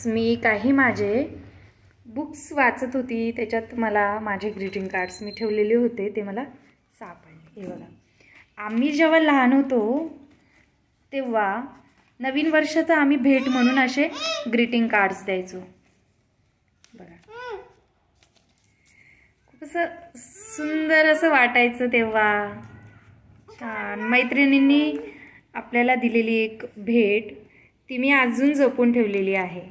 मी काही माझे बुक्स वाचत होती, त्याच्यात मला माझे ग्रीटिंग कार्ड्स मी ठेवलेले होते ते मला सापडले. हे बघा, आम्ही जेव्हा लहान होतो तेव्हा नवीन वर्षाचा आम्ही भेट म्हणून असे ग्रीटिंग कार्ड्स द्यायचो. बघा, खूप असं सुंदर असं वाटायचं तेव्हा. छान. मैत्रिणींनी आपल्याला दिलेली एक भेट ती मी अजून जपून ठेवलेली आहे.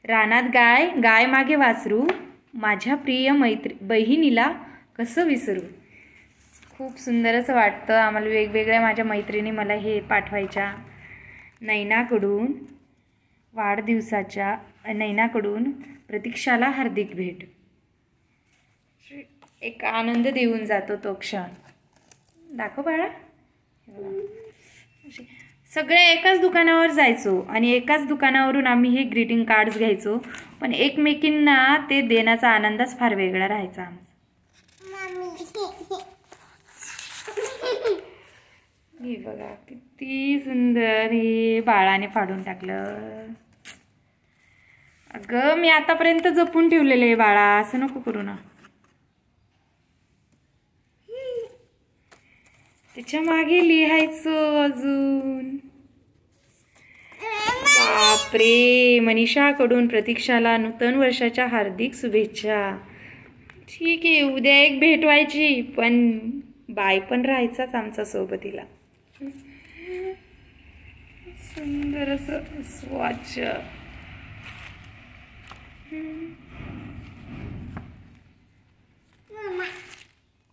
रानात गाय, गाय मागे वासरू, माझ्या प्रिय बहिणीला कसं विसरू. खूप सुंदर असं वाटतं. आम्हाला वेगवेगळ्या माझ्या मैत्रिणी मला हे पाठवायच्या. नैनाकडून वाढदिवसाच्या, नैनाकडून प्रतीक्षाला हार्दिक भेट. एक आनंद देऊन जातो तो क्षण. दाखव बाळा. सगळे एकाच दुकानावर जायचो आणि एकाच दुकानावरून आम्ही हे ग्रीटिंग कार्ड्स घ्यायचो, पण एकमेकींना ते देण्याचा आनंदच फार वेगळा राहायचा. हे बघा किती सुंदर. हे बाळाने फाडून टाकलं. अगं, मी आतापर्यंत जपून ठेवलेलं आहे बाळा, असं नको करू ना. त्याच्या मागे लिहायचं अजून. बापरे, मनीषाकडून प्रतीक्षाला नूतन वर्षाच्या हार्दिक शुभेच्छा. ठीक आहे, उद्या एक भेट व्हायची, पण बाय पण राहायचाच आमचा सोबतीला. सुंदर असं स्वच्छ.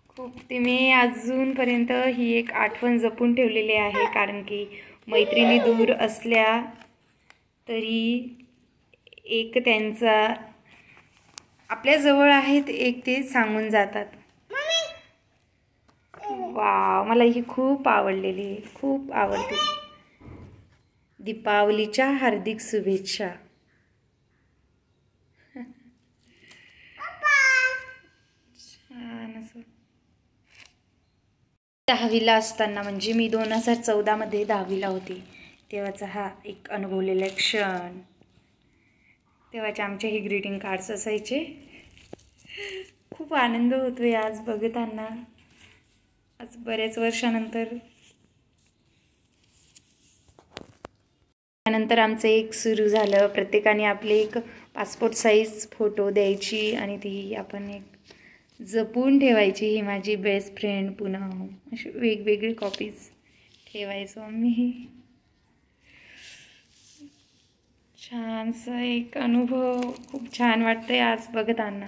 खूप ते मी अजूनपर्यंत ही एक आठवण जपून ठेवलेली आहे, कारण की मैत्रिणी दूर असल्या तरी एक त्यांचा आपल्या जवळ आहेत एक ते सांगून जातात. वा, मला ही खूप आवडलेली, खूप आवडते. दीपावलीच्या हार्दिक शुभेच्छा. छान असं. 10वीला असताना, म्हणजे मी 2014 मध्ये 10वीला होती, तेव्हाचा हा एक अनुभवलेला क्षण. तेव्हाचे आमचे हे ग्रीटिंग कार्ड्स असायचे. खूप आनंद होतोय आज बघताना. आज बऱ्याच वर्षानंतर त्यानंतर आमचं एक सुरू झालं. प्रत्येकाने आपले एक पासपोर्ट साईज फोटो द्यायची आणि ती आपण एक जपून ठेवायची. ही माझी बेस्ट फ्रेंड पूनम. अशी वेगवेगळी कॉपीज ठेवायचो आम्ही. छानसा एक अनुभव. खूप छान वाटतंय आज बघताना.